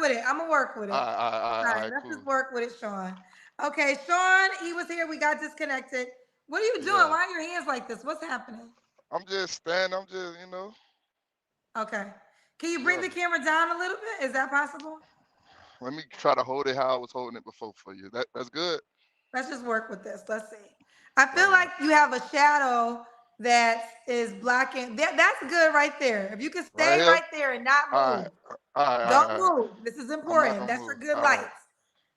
with it. I'm gonna work with it. All All right, right, let's just cool. work with it, Sean. Okay, Sean, he was here. We got disconnected. What are you doing? Yeah, Why are your hands like this? What's happening? I'm just standing. I'm just, Okay. Can you bring yeah. the camera down a little bit? Is that possible? Let me try to hold it how I was holding it before for you. That's good. Let's just work with this. Let's see. I feel All like right, you have a shadow that is blocking. That's good right there. If you can right stay here. right there and not All move. right, all right, all right, Don't all right. move. This is I'm not important. gonna That's for move. good All right. lights.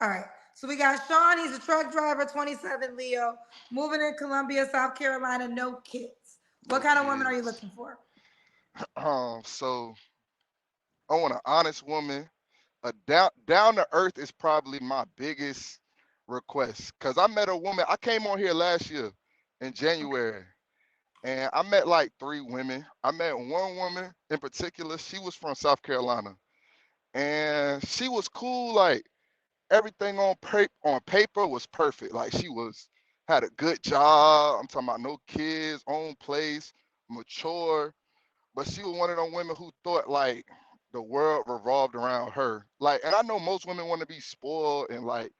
All right. So we got Sean. He's a truck driver, 27, Leo, moving in Columbia, South Carolina, no kids. What No kind of woman are you kids. looking for? So I want an honest woman. A down to earth is probably my biggest request. Cause I met a woman. I came on here last year in January, and I met like 3 women. I met one woman in particular. She was from South Carolina, and she was cool. Like everything on paper was perfect. Like she was had a good job. I'm talking about no kids, own place, mature. But she was one of them women who thought like the world revolved around her. Like, and I know most women want to be spoiled and like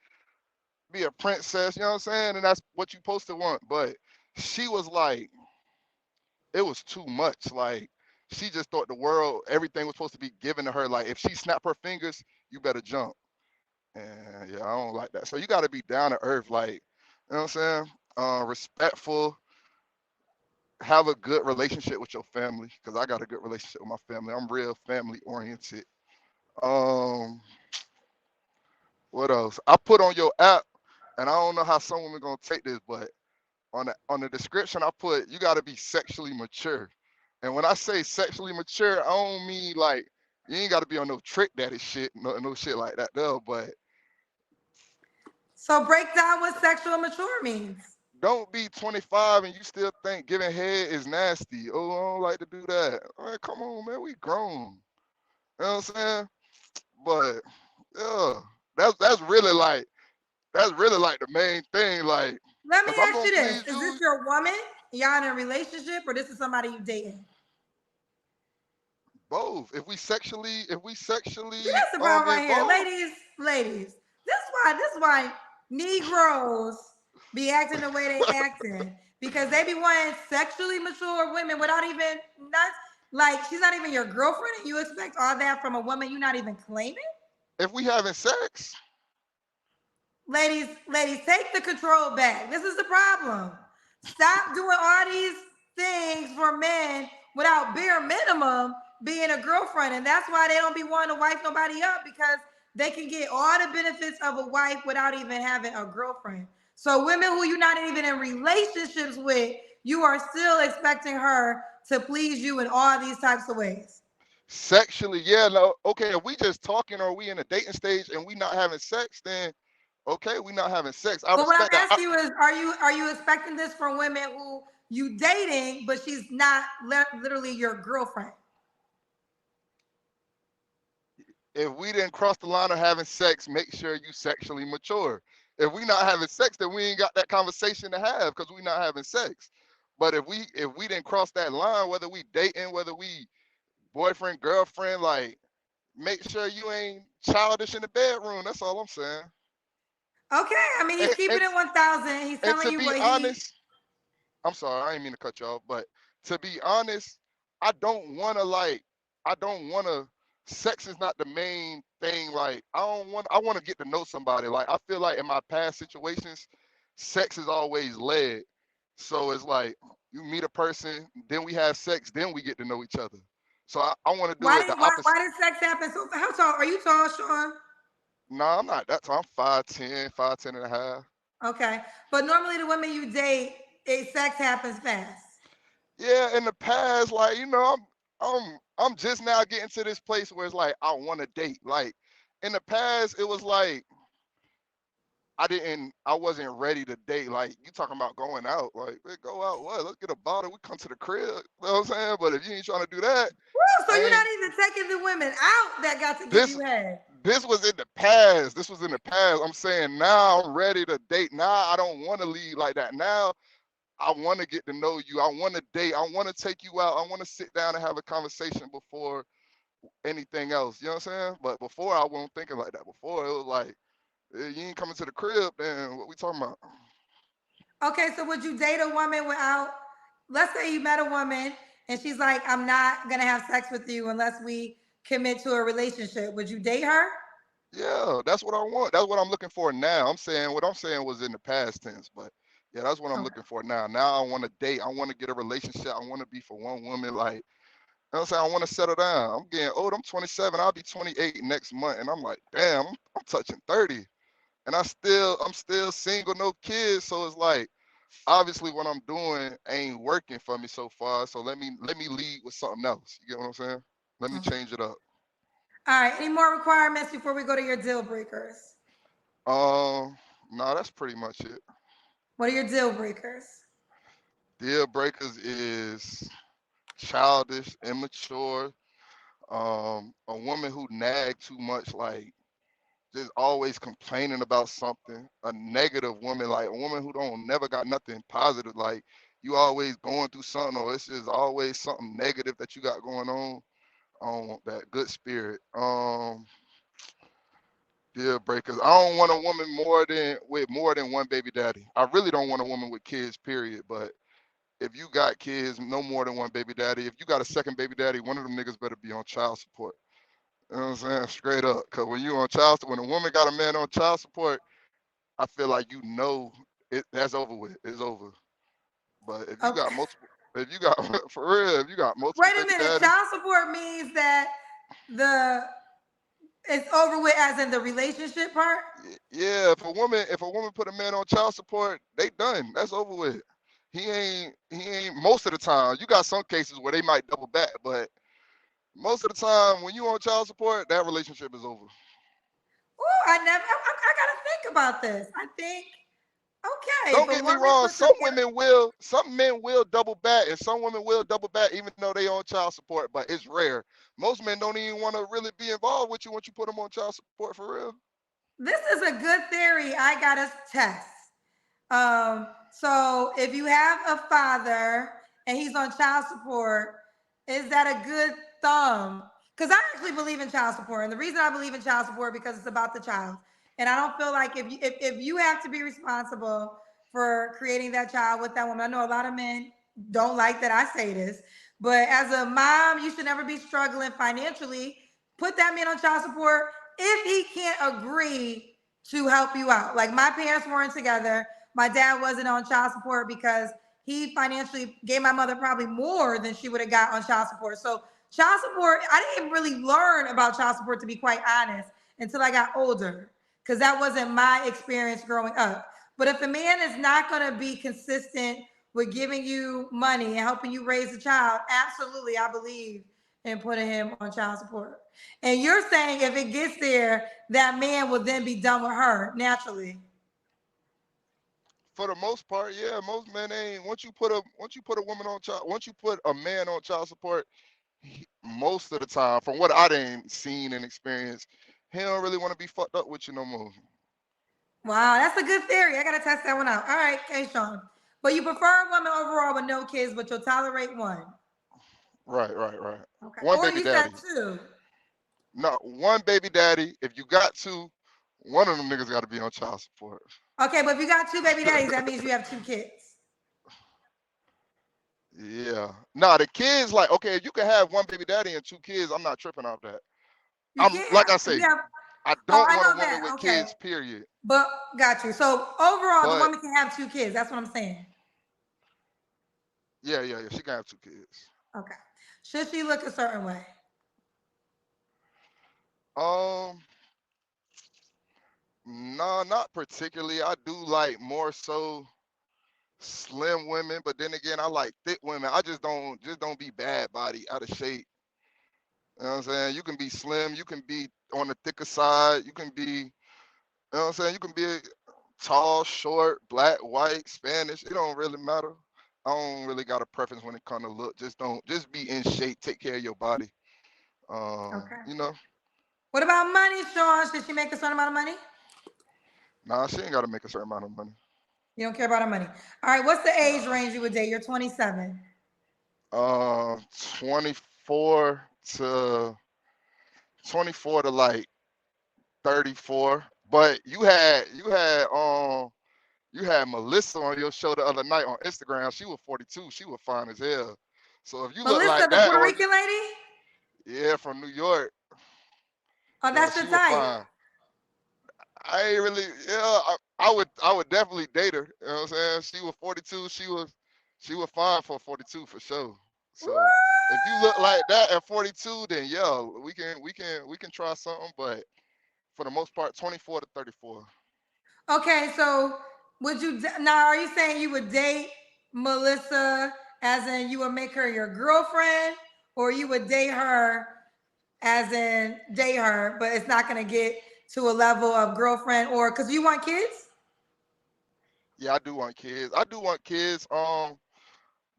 be a princess, you know what I'm saying? And that's what you supposed to want. But she was like, it was too much. Like, she just thought the world, everything was supposed to be given to her. Like, if she snapped her fingers, you better jump. And yeah, I don't like that. So you got to be down to earth, like, you know what I'm saying? Respectful, have a good relationship with your family, because I got a good relationship with my family. I'm real family oriented. Um, what else? I put on your app, and I don't know how some women gonna take this, but on the description I put you got to be sexually mature. And when I say sexually mature, I don't mean like you ain't got to be on no trick daddy shit, no shit like that though. But So break down what sexual mature means. don't be 25 and you still think giving head is nasty. Oh, I don't like to do that. All right, come on, man, we grown. You know what I'm saying? But yeah, that's really like the main thing. Like, Let me if I'm ask gonna you this. please Is this you, your woman? Y'all in a relationship or this is somebody you dating? both. If we See, sexually that's the problem right here. involved, Ladies, this is why Negroes be acting the way they acting. Because they be wanting sexually mature women without even not like she's not even your girlfriend and you expect all that from a woman you're not even claiming? if we having sex, Ladies, take the control back. This is the problem. Stop doing all these things for men without bare minimum being a girlfriend. And that's why they don't be wanting to wife nobody up because they can get all the benefits of a wife without even having a girlfriend. So women who you're not even in relationships with, you are still expecting her to please you in all these types of ways. sexually, yeah, no, okay. If we just talking or we in a dating stage and we not having sex, then okay, we not having sex. I But what respect I'm that. asking you is, are you expecting this from women who you dating, but she's not literally your girlfriend? If we didn't cross the line of having sex, make sure you sexually mature. If we not having sex, then we ain't got that conversation to have because we not having sex. But if we didn't cross that line, whether we dating, whether we boyfriend, girlfriend, like make sure you ain't childish in the bedroom. That's all I'm saying. Okay, I mean he's And keeping and, it 1,000. He's and telling to you be what he. honest, I'm sorry, I didn't mean to cut you off, but to be honest, I don't wanna like I don't wanna sex is not the main thing. Like I wanna get to know somebody. Like I feel like in my past situations, sex is always led. So it's like you meet a person, then we have sex, then we get to know each other. So I want to do Why it did the why opposite. why did sex happen so? How tall are you? Tall, Sean? No, I'm not that tall. I'm 5'10", 5'10" and a half. Okay, but normally the women you date, sex happens fast. Yeah, in the past, like I'm just now getting to this place where it's like I want to date. Like in the past, it was like I wasn't ready to date. Like you talking about going out, like "Hey, go out, what? Let's get a bottle. We come to the crib. You know what I'm saying? But if you ain't trying to do that, Woo, so I you're not ain't. even taking the women out that got to give This you head. this was in the past. This was in the past. I'm saying now I'm ready to date. Now I don't want to lead like that. Now I want to get to know you. I want to date. I want to take you out. I want to sit down and have a conversation before. anything else. You know what I'm saying? But before I wasn't thinking like that. Before it was like, you ain't coming to the crib, then what we talking about? Okay, so would you date a woman without, let's say you met a woman and she's like, I'm not gonna have sex with you unless we commit to a relationship. Would you date her? Yeah, that's what I want. That's what I'm looking for now. I'm saying what I'm saying was in the past tense, but yeah, that's what I'm Okay. looking for now. Now I want to date. I want to get a relationship. I want to be for one woman. Like, you know what I'm saying? I want to settle down. I'm getting old. I'm 27. I'll be 28 next month, and I'm like, damn, I'm touching 30, and I'm still single, no kids. So it's like, obviously, what I'm doing ain't working for me so far. So let me lead with something else. You get what I'm saying? Let me Okay. change it up. All right. Any more requirements before we go to your deal breakers? No, that's pretty much it. What are your deal breakers? Deal breakers is childish, immature, a woman who nag too much, like just always complaining about something, a negative woman, like a woman who don't never got nothing positive, like you always going through something, or it's just always something negative that you got going on. I don't want that. Good spirit. Deal breakers. I don't want a woman more than one baby daddy. I really don't want a woman with kids, period. But if you got kids, no more than one baby daddy. If you got a second baby daddy, one of them niggas better be on child support. You know what I'm saying? Straight up. Cause when you on child support, when a woman got a man on child support, I feel like you know that's over with. It's over. But if you got Okay. multiple, if you got for real, if you got multiple Wait a baby minute. daddies, Child support means that the it's over with as in the relationship part? yeah. If a woman put a man on child support, they done. That's over with. He ain't most of the time. You got some cases where they might double back, but most of the time when you on child support, that relationship is over. Oh, I gotta think about this. I think, okay, if Don't a get me woman wrong. puts a Some men will double back, and some women will double back, even though they on child support. But it's rare. Most men don't even want to really be involved with you once you put them on child support for real. this is a good theory I gotta test. So if you have a father and he's on child support, is that a good thumb? Because I actually believe in child support, and the reason I believe in child support because it's about the child, and I don't feel like if you have to be responsible for creating that child with that woman. I know a lot of men don't like that I say this, but as a mom, you should never be struggling financially. Put that man on child support if he can't agree to help you out. Like my parents weren't together. My dad wasn't on child support because he financially gave my mother probably more than she would have got on child support. So child support, I didn't really learn about child support to be quite honest until I got older because that wasn't my experience growing up. But if a man is not going to be consistent with giving you money and helping you raise a child, absolutely, I believe in putting him on child support. And you're saying if it gets there, that man will then be done with her naturally. For the most part, yeah, most men ain't. Once you put a woman on child, once you put a man on child support, most of the time, from what I done seen and experienced, he don't really want to be fucked up with you no more. Wow, that's a good theory. I gotta test that one out. All right, okay, Sean. But you prefer a woman overall with no kids, but you'll tolerate one. Right, right, right. Okay. One Or baby you said daddy. two. No, one baby daddy. If you got two, one of them niggas got to be on child support. Okay, but if you got two baby daddies, that means you have two kids. Yeah. Nah, the kids like okay. If you can have one baby daddy and two kids, I'm not tripping off that. You I'm can't like I you say, have I oh, don't I want a know woman that. with Okay. kids. Period. But got you. So overall, the But woman can have two kids. That's what I'm saying. yeah, yeah, yeah. She can have two kids. Okay. Should she look a certain way? Um, no, not particularly. I do like more so slim women, but then again, I like thick women. I just don't be bad body, out of shape. You know what I'm saying? You can be slim, you can be on the thicker side, you can be, you know what I'm saying? You can be tall, short, black, white, Spanish. It don't really matter. I don't really got a preference when it comes to look. Just be in shape, take care of your body. Okay. You know, What about money, Sean? Should she make a certain amount of money? nah, she ain't got to make a certain amount of money. You don't care about her money. All right. What's the age Nah. range you would date? You're 27. Uh, 24 to 24 to like 34. But you had Melissa on your show the other night on Instagram. She was 42. She was fine as hell. So if you look Melissa, like the that, Puerto or Rican lady? yeah, from New York, Oh, yeah, that's your she was type. fine. I ain't really, yeah, I would definitely date her. You know what I'm saying? She was 42. She was fine for 42 for sure. So if you look like that at 42, then yeah, we can try something. But for the most part, 24 to 34. Okay, so would you now? Are you saying you would date Melissa, as in you would make her your girlfriend, or you would date her, as in date her, but it's not going to get to a level of girlfriend, or because you want kids? Yeah, I do want kids. I do want kids.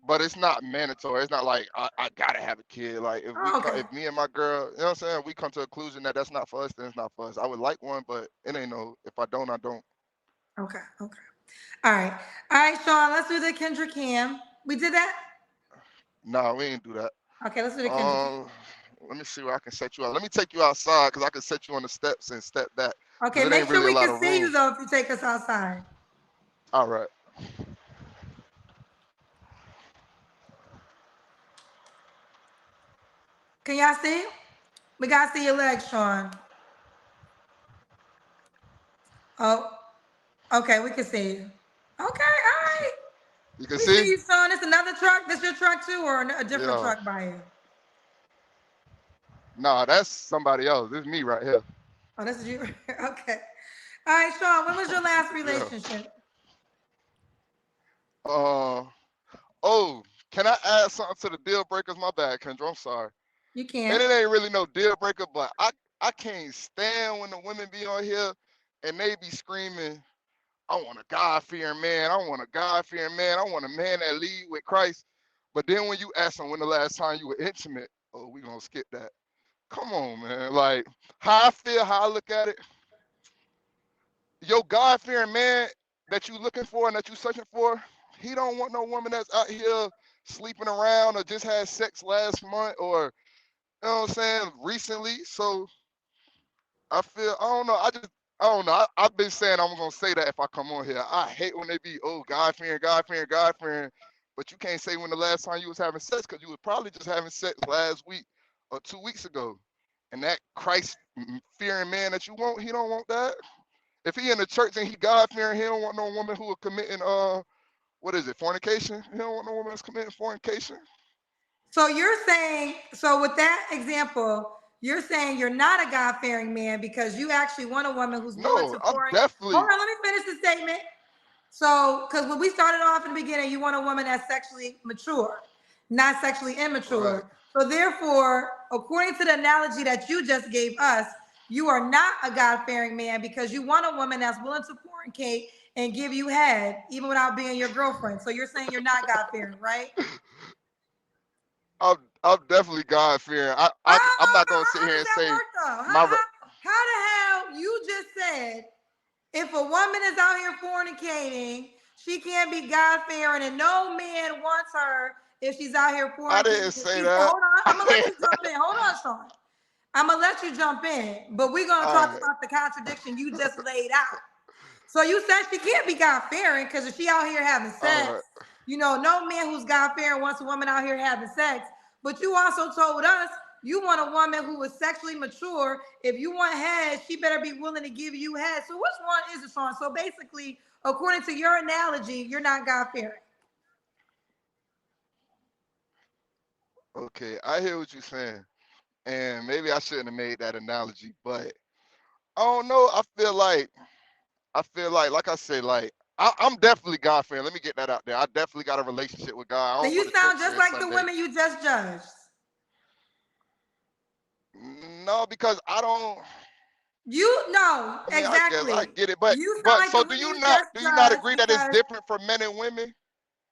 But it's not mandatory. It's not like I gotta have a kid. Like Oh, okay, if me and my girl, you know what I'm saying, we come to a conclusion that that's not for us, then it's not for us. I would like one, but it ain't no. If I don't, I don't. okay, okay. All right, Sean. Let's do the Kendra Cam. We did that. Nah, we ain't do that. Okay, let's do the Kendra Cam. Um, Let me see where I can set you out. Let me take you outside because I can set you on the steps and step back Okay, because it make ain't sure really a we lot can of see room. you though if you take us outside. All right. Can y'all see? We gotta see your legs, Sean. Oh, okay, we can see you. Okay, all right. You can We see see? you, Sean. It's another truck. This your truck too, or a different Yeah. truck by you? Nah, that's somebody else. This is me right here. Oh, this is you. Okay. All right, Sean. When was your last Yeah. relationship? Uh. Oh, can I add something to the deal breakers? My bad, Kendra. I'm sorry. You And can. it ain't really no deal breaker, but I can't stand when the women be on here and they be screaming, I want a God fearing man, I want a God fearing man, I want a man that lead with Christ. But then when you ask them when the last time you were intimate, oh, we gonna skip that. Come on, man. Like how I feel, how I look at it, your God fearing man that you looking for and that you searching for, he don't want no woman that's out here sleeping around or just had sex last month or you know what I'm saying recently. So I don't know. I don't know. I've been saying I'm gonna say that if I come on here. I hate when they be, oh, God fearing, God fearing, God fearing, but you can't say when the last time you was having sex because you was probably just having sex last week or 2 weeks ago. And that Christ fearing man that you want, he don't want that. If he in the church and he God fearing, he don't want no woman who are committing what is it, fornication? He don't want no woman that's committing fornication. So you're saying, so with that example, you're saying you're not a God fearing man because you actually want a woman who's willing No, to I'm pour in. Hold definitely on, let me finish the statement. So, because when we started off in the beginning, you want a woman that's sexually mature, not sexually right. immature. So, therefore, according to the analogy that you just gave us, you are not a God fearing man because you want a woman that's willing to fornicate and give you head, even without being your girlfriend. So, you're saying you're not God fearing, right? I'm definitely God fearing. I'm Oh not no! gonna sit How here does and that say work though? my How the hell you just said if a woman is out here fornicating, she can't be God fearing, and no man wants her if she's out here I fornicating. didn't say She's that. hold on, I'm gonna let you jump in. Hold on, Sean. I'm gonna let you jump in, but we're gonna All talk right, about the contradiction you just laid out. So you said she can't be God fearing because if she out here having all sex, right. no man who's God fearing wants a woman out here having sex. But you also told us you want a woman who is sexually mature. If you want head, she better be willing to give you head. So which one is it, Sean? So basically, according to your analogy, you're not God fearing. Okay, I hear what you're saying, and maybe I shouldn't have made that analogy, but I don't know. Like I said, like I'm definitely God fearing. Let me get that out there. I definitely got a relationship with God. I Then don't go you to sound church just every like the Sunday. women you just judged. No, because I don't. You know I mean, I guess I exactly. get it, You sound but like the so do women you you not just do you not judged agree that it's because different for men and women?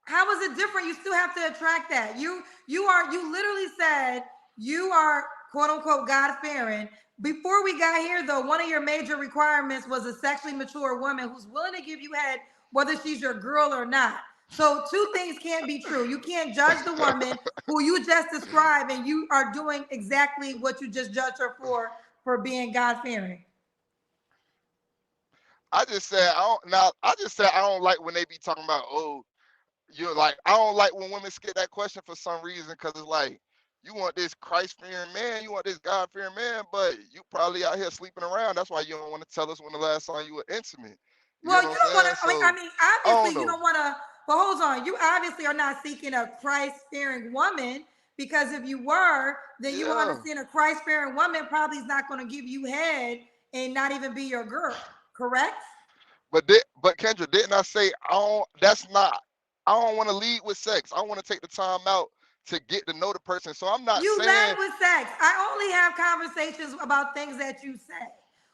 how is it different? You still have to attract that. You literally said you are quote unquote God fearing. Before we got here, though, one of your major requirements was a sexually mature woman who's willing to give you head, whether she's your girl or not. So two things can't be true. You can't judge the woman who you just described, and you are doing exactly what you just judged her for being God fearing. I just said I don't now. I just said I don't like when they be talking about, oh, you're like, I don't like when women skip that question for some reason, because it's like, you want this Christ fearing man, you want this God fearing man, but you probably out here sleeping around. That's why you don't want to tell us when the last time you were intimate. You Well, get what you I'm don't want saying? to. I So mean, I don't obviously, you know. don't want to. But hold on, you obviously are not seeking a Christ-fearing woman, because if you were, then you will Yeah, understand a Christ-fearing woman probably is not going to give you head and not even be your girl. Correct? but Kendra, didn't I say I don't? That's not. I don't want to lead with sex. I want to take the time out to get to know the person. So I'm not You led saying, with sex. I only have conversations about things that you said.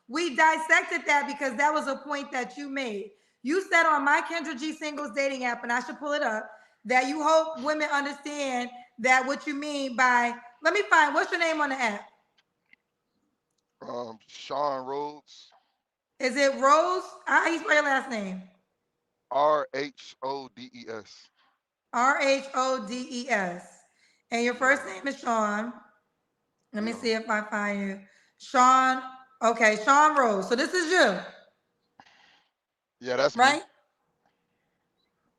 We dissected that because that was a point that you made. You said on my Kendra G Singles dating app, and I should pull it up, that you hope women understand that what you mean by, let me find, what's your name on the app? Sean Rhodes, Is it Rose? How you spell your last name? Rhodes. Rhodes. And your first Yeah, name is Sean. Let me yeah, see if I find you. Sean, okay, Sean Rose. So this is you, yeah. That's me. right?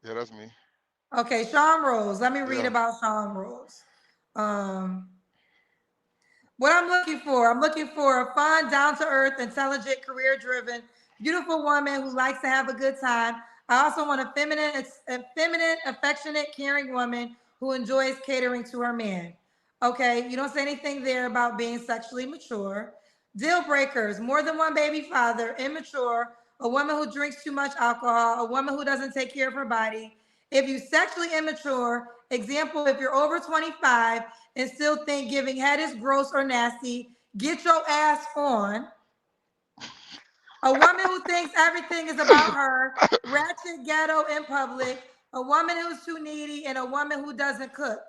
Yeah, that's me. Okay, Sean Rose. Let me read Yeah. about Sean Rose. Um, what I'm looking for a fun, down to earth, intelligent, career driven, beautiful woman who likes to have a good time. I also want a feminine, affectionate, caring woman who enjoys catering to her man. Okay, you don't say anything there about being sexually mature. Deal breakers: more than one baby father, immature, a woman who drinks too much alcohol, a woman who doesn't take care of her body. If you sexually immature, example, if you're over 25 and still think giving head is gross or nasty, get your ass on. A woman who thinks everything is about her, ratchet, ghetto, in public, a woman who's too needy, and a woman who doesn't cook.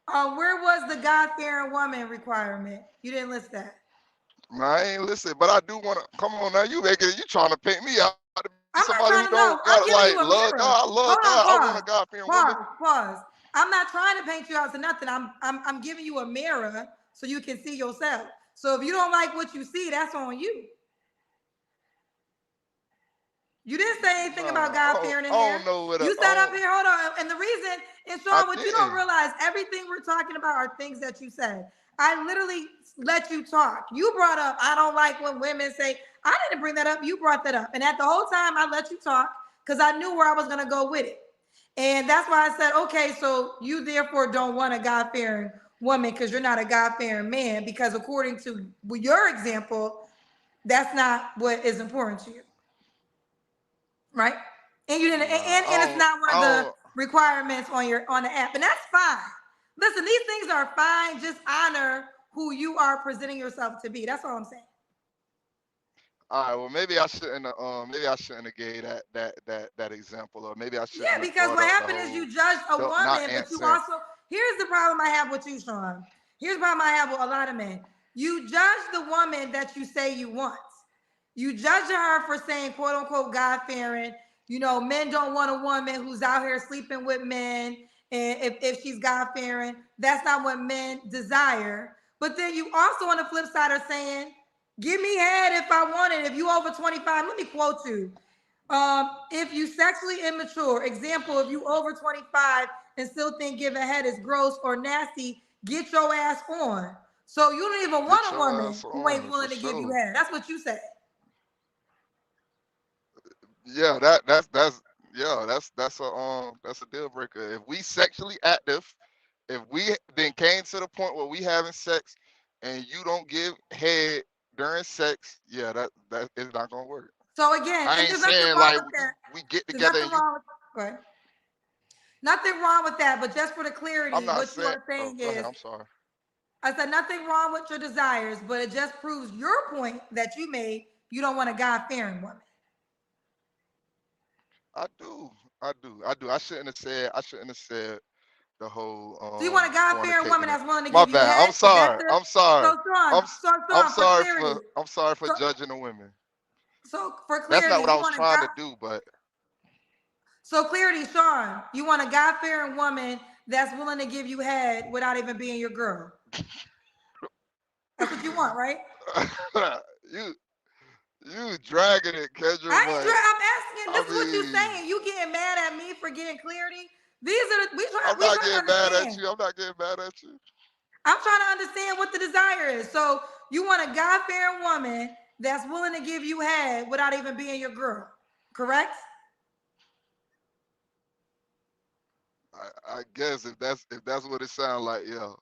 Where was the God fearing woman requirement? You didn't list that. No, I ain't listen, but I do want to. Come on now, you making it. You trying to paint me out to be somebody who I'm not don't trying to gotta know. like I'm giving love you a God. I mirror. love God. Hold I on, want a God pause, fearing woman. pause. I'm not trying to paint you out to nothing. I'm giving you a mirror so you can see yourself. So if you don't like what you see, that's on you. You didn't say anything about Nah, God fearing I in don't there. know what You I sat up don't. here, hold on. And the reason, and I Sean, what you don't didn't. realize, everything we're talking about are things that you said. I literally let you talk. You brought up, I don't like when women say, I didn't bring that up. You brought that up. And at the whole time, I let you talk because I knew where I was going to go with it. And that's why I said, okay, so you therefore don't want a God fearing woman because you're not a God fearing man. Because according to your example, that's not what is important to you, right? And you didn't, Nah, and it's not one I of the don't. requirements on the app, and that's fine. Listen, these things are fine. Just honor who you are presenting yourself to be. That's all I'm saying. All right, well, maybe I shouldn't. Maybe I shouldn't have gave that example, or maybe I Yeah, shouldn't have because brought what up the happened is whole you judged a don't not woman, but you answering. also, here's the problem I have with you, Sean. Here's the problem I have with a lot of men. You judge the woman that you say you want. You judge her for saying quote unquote God fearing. You know, men don't want a woman who's out here sleeping with men. And if she's God fearing, that's not what men desire. But then you also on the flip side are saying, give me head if I want it. If you over 25, let me quote you. If you sexually immature, example, if you over 25 and still think giving head is gross or nasty, get your ass on. So you don't even Get want a your woman ass who ain't on for willing to give you sure. head. That's what you said. Yeah, that's a deal breaker. If we sexually active, if we then came to the point where we having sex and you don't give head during sex, yeah, that is not gonna work. So again, I and ain't there's nothing saying wrong like with that. we get There's together nothing and you. wrong with go ahead. Nothing wrong with that, but just for the I'm clarity, not what you saying. are Oh, saying go ahead. is I'm sorry. I said nothing wrong with your desires, but it just proves your point that you made. You don't want a God fearing woman. I do. I shouldn't have said. I shouldn't have said the whole So you want a God fearing woman fornicating it. that's willing to My give you bad. head? Is that the I'm sorry. so Sean, I'm I'm for sorry clarity? for I'm sorry for So judging the women. so for That's not clarity, what I you was want a trying God to do, but So clarity, Sean, you want a God-fearing woman that's willing to give you head without even being your girl. That's what you want, right? you you dragging it, Kendra, but I'm asking. I This is what you mean, saying. You getting mad at me for getting clarity? These are the I'm we not trying to getting mad at understand. you. I'm not getting mad at you. I'm trying to understand what the desire is. So you want a God-fearing woman that's willing to give you head without even being your girl, correct? I guess if that's what it sounds like, yeah.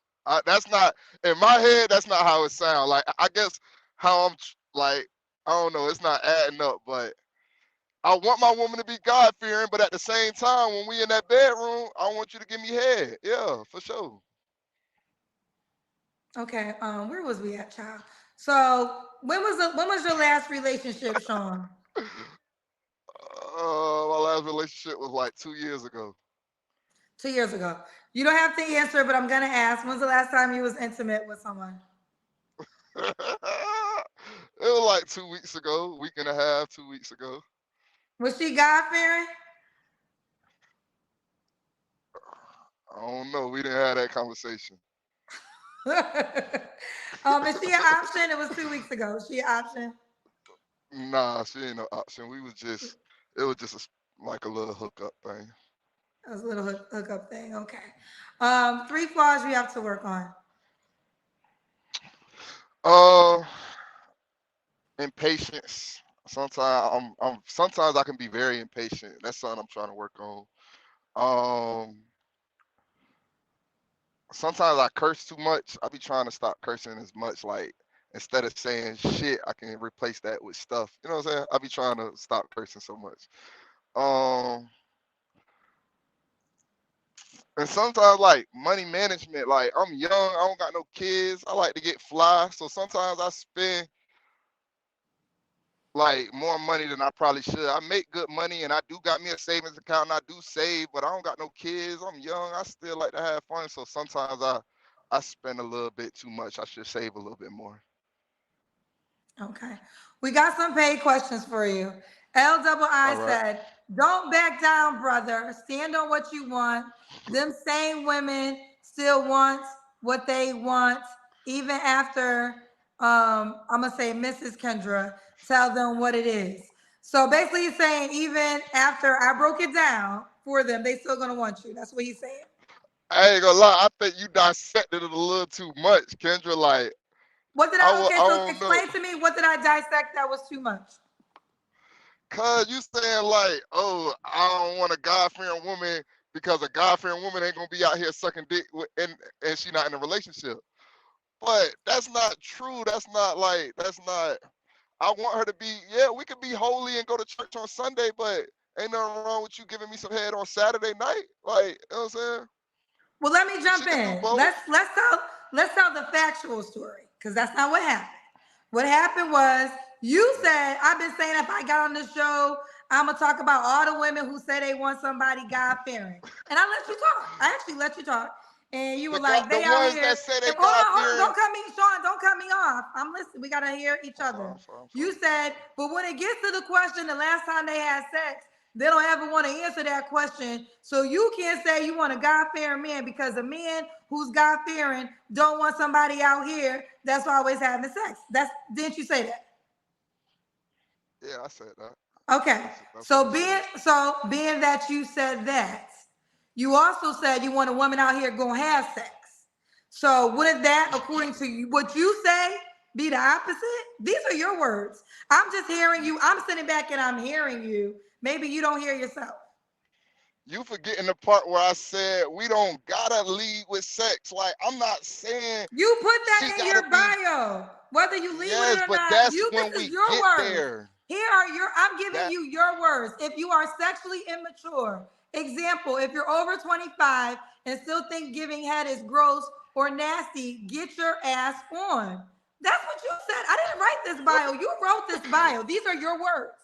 That's not in my head. That's not how it sounds. Like I guess how like I don't know. It's not adding up. But I want my woman to be God fearing, but at the same time, when we in that bedroom, I want you to give me head. Yeah, for sure. Okay. Where was we at, child? So when was your last relationship, Sean? My last relationship was like 2 years ago. 2 years ago. You don't have to answer, but I'm gonna ask. When's the last time you was intimate with someone? It was like 2 weeks ago, week and a half, 2 weeks ago. Was she God fearing? I don't know. We didn't have that conversation. Is she an option? It was 2 weeks ago. Is she an option? Nah, she ain't no option. It was just like a little hookup thing. That was a little hookup thing. Okay. Three flaws you have to work on. Uh, Impatience. Sometimes I can be very impatient. That's something I'm trying to work on. Um, Sometimes I curse too much. I be trying to stop cursing as much. Like instead of saying shit, I can replace that with stuff. You know what I'm saying? I be trying to stop cursing so much. Um, and sometimes like money management. Like I'm young, I don't got no kids. I like to get fly, so sometimes I spend like more money than I probably should. I make good money and I do got me a savings account and I do save, but I don't got no kids. I'm young. I still like to have fun. So sometimes I spend a little bit too much. I should save a little bit more. Okay. We got some paid questions for you. L double I All right. said, don't back down, brother. Stand on what you want. Them same women still want what they want, even after I'm gonna say Mrs. Kendra, tell them what it is. So basically he's saying even after I broke it down for them, they still gonna want you. That's what he's saying. I ain't gonna lie, I think you dissected it a little too much, Kendra. Like What did I okay, I so don't know. explain to me what did I dissect that was too much? Cause you saying like, oh, I don't want a God fearing woman because a God fearing woman ain't gonna be out here sucking dick and she not in a relationship. But that's not true. That's not. I want her to be. Yeah, we could be holy and go to church on Sunday, but ain't nothing wrong with you giving me some head on Saturday night. Like, you know what I'm saying? Well, let me She jump could do in. both. Let's tell the factual story because that's not what happened. What happened was you said I've been saying if I got on the show, I'm gonna talk about all the women who say they want somebody God fearing, and I let you talk. I actually let you talk, and you were like, The they out ones here. that say they If God hold on, fearing. don't cut me, Sean. Don't cut me off. I'm listening. We gotta hear each I'm sorry. other. I'm sorry. I'm You sorry. said, but when it gets to the question, the last time they had sex, they don't ever want to answer that question. So you can't say you want a God fearing man because a man who's God fearing don't want somebody out here that's always having sex. Didn't you say that? Yeah, I said that. Okay. That's what I So said. being that you said that, you also said you want a woman out here gonna have sex. So wouldn't that, according to you, what you say, be the opposite? These are your words. I'm just hearing you. I'm sitting back and I'm hearing you. Maybe you don't hear yourself. You forgetting the part where I said we don't gotta lead with sex. Like I'm not saying You put she that in gotta your be. bio, whether you leave with it Yes, or but not. that's You, when this is we your get words. there. Here are your. I'm giving That you your words. If you are sexually immature, example, if you're over 25 and still think giving head is gross or nasty, get your ass on. That's what you said. I didn't write this bio. You wrote this bio. These are your words.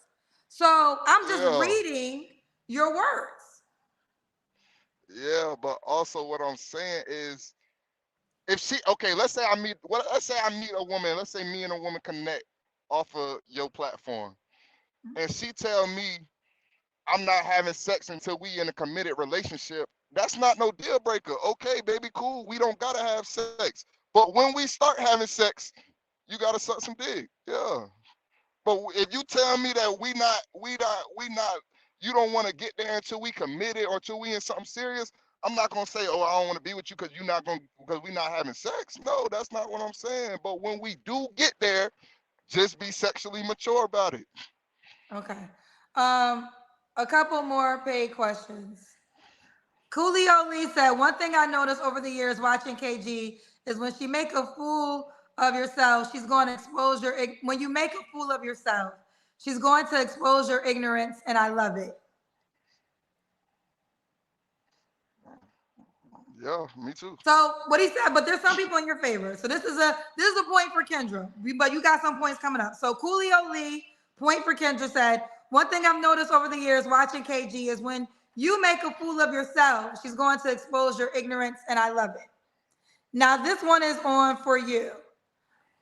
So I'm just yeah. reading your words. Yeah, but also what I'm saying is if she okay, let's say I meet a woman, let's say me and a woman connect off of your platform and she tell me I'm not having sex until we in a committed relationship, that's not no deal breaker. Okay, baby, cool. We don't gotta have sex. But when we start having sex, you gotta suck some dick. Yeah. But if you tell me that we not, you don't want to get there until we committed or until we in something serious, I'm not gonna say, oh, I don't want to be with you because we not having sex. No, that's not what I'm saying. But when we do get there, just be sexually mature about it. Okay. Um, a couple more paid questions. Coolio Lee said, one thing I noticed over the years watching KG is when she make a fool of yourself, she's going to expose your, when you make a fool of yourself, she's going to expose your ignorance, and I love it. Yeah, me too. So what he said, but there's some people in your favor. So this is a point for Kendra, but you got some points coming up. So Coolio Lee, point for Kendra, said, one thing I've noticed over the years watching KG is when you make a fool of yourself, she's going to expose your ignorance, and I love it. Now this one is on for you.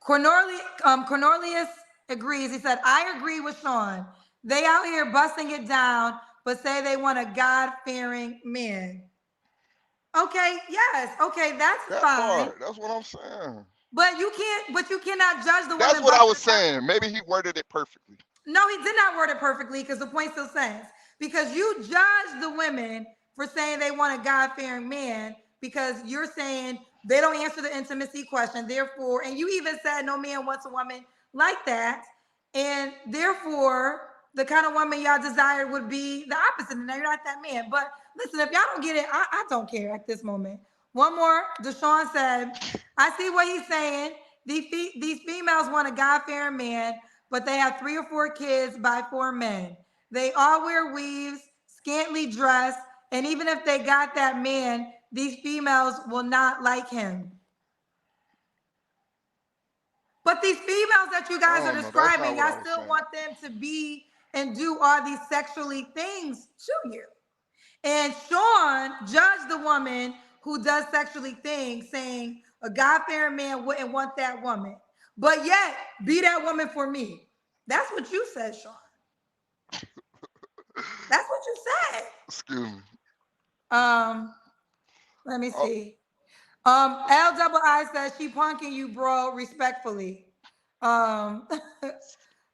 Cornelius agrees. He said, I agree with Sean. They out here busting it down, but say they want a God-fearing man. Okay, yes, okay, that's That fine. part, that's what I'm saying. But you cannot judge the That's woman what by I was the fact. saying. Maybe he worded it perfectly. No, he did not word it perfectly because the point still stands. Because you judge the women for saying they want a God-fearing man because you're saying they don't answer the intimacy question. Therefore, and you even said no man wants a woman like that. And therefore, the kind of woman y'all desire would be the opposite. And you're not that man. But listen, if y'all don't get it, I don't care at this moment. One more. Deshaun said, I see what he's saying. These females want a God-fearing man, but they have 3 or 4 kids by 4 men. They all wear weaves, scantily dressed, and even if they got that man, these females will not like him. But these females that you guys are Oh no, that's describing, not what y'all I was still saying. want them to be and do all these sexually things to you. And Sean judged the woman who does sexually things, saying a God-fearing man wouldn't want that woman. But yet, be that woman for me. That's what you said, Sean. That's what you said. Excuse me. Um, let me Oh, see. L double I says she punking you, bro, respectfully. Um,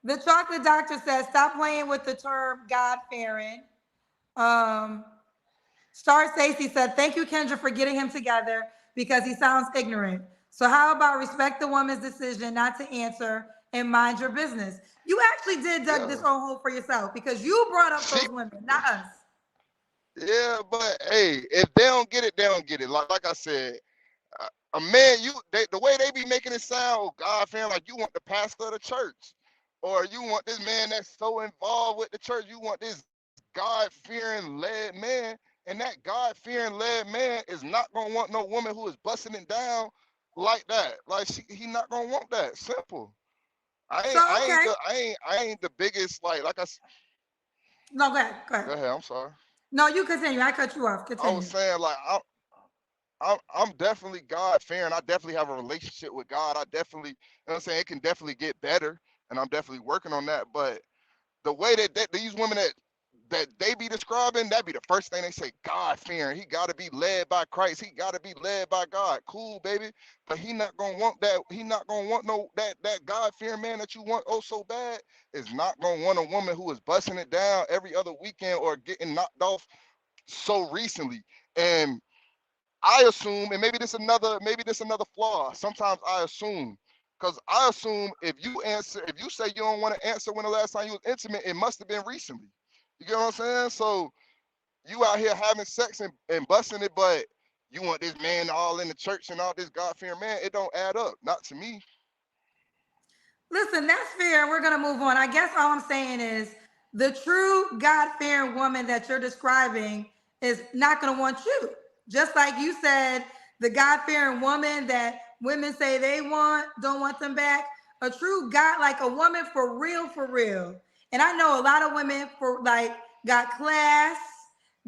the chocolate doctor says stop playing with the term God fearing. Um, Star Stacy said, thank you, Kendra, for getting him together because he sounds ignorant. So how about respect the woman's decision not to answer and mind your business? You actually did dug this yeah. own hole for yourself because you brought up She, those women, not us. yeah, but hey, if they don't get it, they don't get it. Like I said, a man, the way they be making it sound, oh, God, fam, like you want the pastor of the church, or you want this man that's so involved with the church. You want this God-fearing led man, and that God-fearing led man is not gonna want no woman who is busting it down like that. Like he not gonna want that. Simple. So okay, I ain't the biggest like. no, go ahead, go Go ahead. ahead. I'm sorry. No, you continue. I cut you off. I was Continue. saying like I'm definitely God fearing. I definitely have a relationship with God. I definitely, you know what I'm saying, it can definitely get better, and I'm definitely working on that. But the way that these women that they be describing, that be the first thing they say. God fearing. He got to be led by Christ. He got to be led by God. Cool, baby. But he not gonna want that. He not gonna want no that God fearing man that you want oh so bad is not gonna want a woman who is busting it down every other weekend or getting knocked off so recently. And I assume, and maybe this another flaw. Sometimes I assume, because I assume if you say you don't want to answer when the last time you was intimate, it must have been recently. You get what I'm saying? So you out here having sex and busting it, but you want this man all in the church and all this God fearing man. It don't add up. Not to me. Listen, that's fair. We're gonna move on. I guess all I'm saying is the true God-fearing woman that you're describing is not gonna want you. Just like you said, the God-fearing woman that women say they want, don't want them back. A true God, like a woman for real, for real. And I know a lot of women for like got class,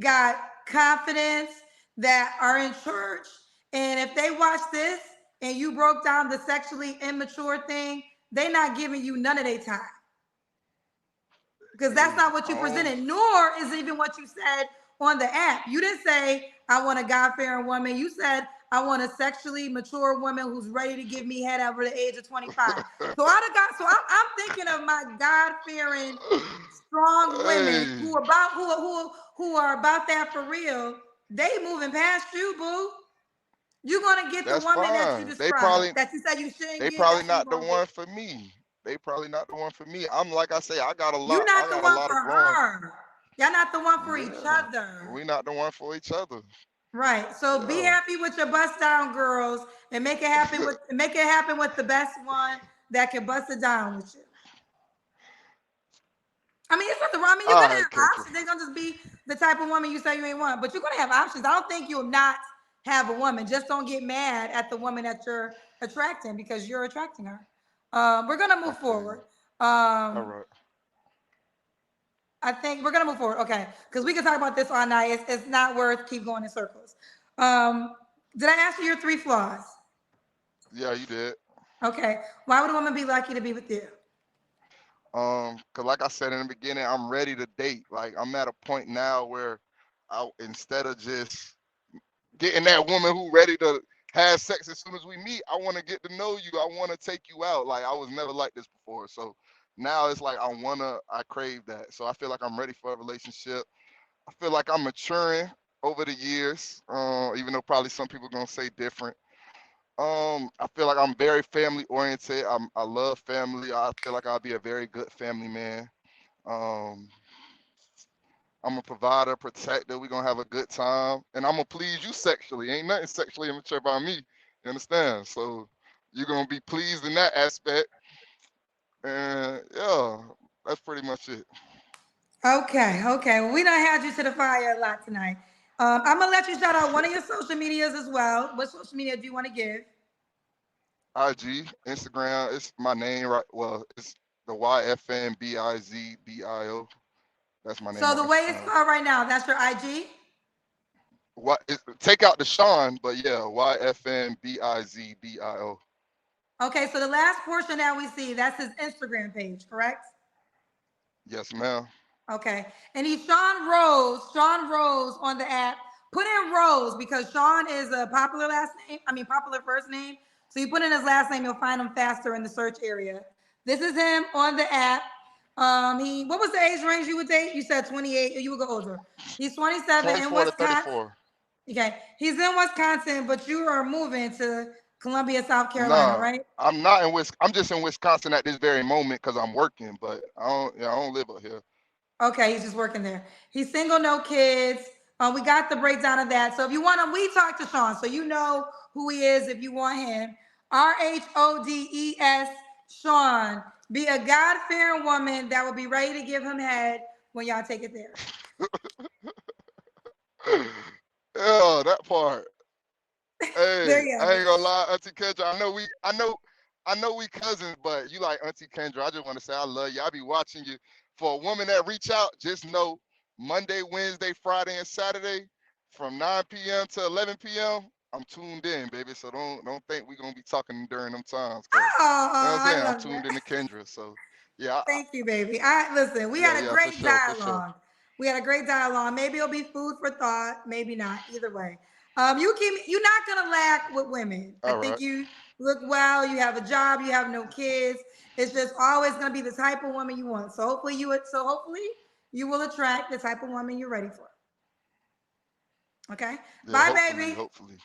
got confidence, that are in church. And if they watch this and you broke down the sexually immature thing, they not giving you none of their time. because that's not what I you don't. presented, nor is it even what you said on the app. You didn't say, I want a God fearing woman. You said, I want a sexually mature woman who's ready to give me head over the age of 25. So I'm thinking of my God fearing strong women Hey, who are about that for real. They moving past you, boo. You're gonna get the that's woman that you fine. described, that you said you shouldn't They get, probably that's who you're not the gonna get. one for me. They probably not the one for me. I'm like I say, I got a You're lot. I not the got a one lot for of growing. her. Y'all not the one for each Yeah, other. we not the one for each other. Right. So be Yeah. happy with your bust down girls and make it happen with the best one that can bust it down with you. I mean, it's nothing wrong. I mean, you're All gonna right, have Kendra. options. They're gonna just be the type of woman you say you ain't want, but you're gonna have options. I don't think you'll not have a woman. Just don't get mad at the woman that you're attracting because you're attracting her. We're gonna I move feel you. forward. All Um, right. I think we're gonna move forward. Okay, because we can talk about this all night. It's not worth keep going in circles. Um, did I ask you your three flaws? Yeah, you did. Okay. Why would a woman be lucky to be with you? Cause like I said in the beginning, I'm ready to date. Like I'm at a point now where I instead of just getting that woman who ready to have sex as soon as we meet, I want to get to know you. I want to take you out. Like I was never like this before. So now it's like I crave that. So I feel like I'm ready for a relationship. I feel like I'm maturing over the years. Even though probably some people gonna say different. I feel like I'm very family oriented. I love family. I feel like I'll be a very good family man. Um, I'm a provider, protector. We're gonna have a good time, and I'm gonna please you sexually. Ain't nothing sexually immature about me. You understand? So you're gonna be pleased in that aspect, and yeah, that's pretty much it. Okay, okay. Well, we done had you to the fire a lot tonight. I'm gonna let you shout out one of your social medias as well. What social media do you want to give? IG, Instagram. It's my name, right? Well, it's the YFNBIZBIO. That's my name So on the way it's Instagram. called right now, that's your IG. Take out the Sean, but yeah, YFNBIZBIO. Okay, so the last portion that we see, that's his Instagram page, correct? Yes, ma'am. Okay. And he's Sean Rose on the app. Put in Rose because Sean is a popular last name. I mean, popular first name. So you put in his last name, you'll find him faster in the search area. This is him on the app. What was the age range you would date? You said 28, or you would go older. He's 27 in 24 to Wisconsin. 34. Okay. He's in Wisconsin, but you are moving to Columbia, South Carolina, Nah, right? I'm not in I'm just in Wisconsin at this very moment because I'm working, but I don't live up here. Okay, he's just working there. He's single, no kids. We got the breakdown of that. So if you want him, we talked to Sean, so you know who he is if you want him. RHODES Sean. Be a God fearing woman that will be ready to give him head when y'all take it there. Yeah, that part. There Hey, you I have ain't it. gonna lie, Auntie Kendra. I know we cousins, but you like Auntie Kendra. I just want to say I love you. I be watching you. For a woman that reach out, just know Monday, Wednesday, Friday, and Saturday from 9 p.m. to 11 p.m. I'm tuned in, baby. So don't think we gonna be talking during them times, cause you know what I'm Oh, I saying. I'm love tuned that. in to Kendra. So yeah, Thank you, baby. I listen. We yeah, had a yeah, for great sure, for sure. dialogue. We had a great dialogue. Maybe it'll be food for thought. Maybe not. Either way, you're not gonna lack with women. I All think right. you look well. You have a job. You have no kids. It's just always gonna be the type of woman you want. So hopefully you will attract the type of woman you're ready for. Okay. Yeah, Bye, hopefully, baby. hopefully.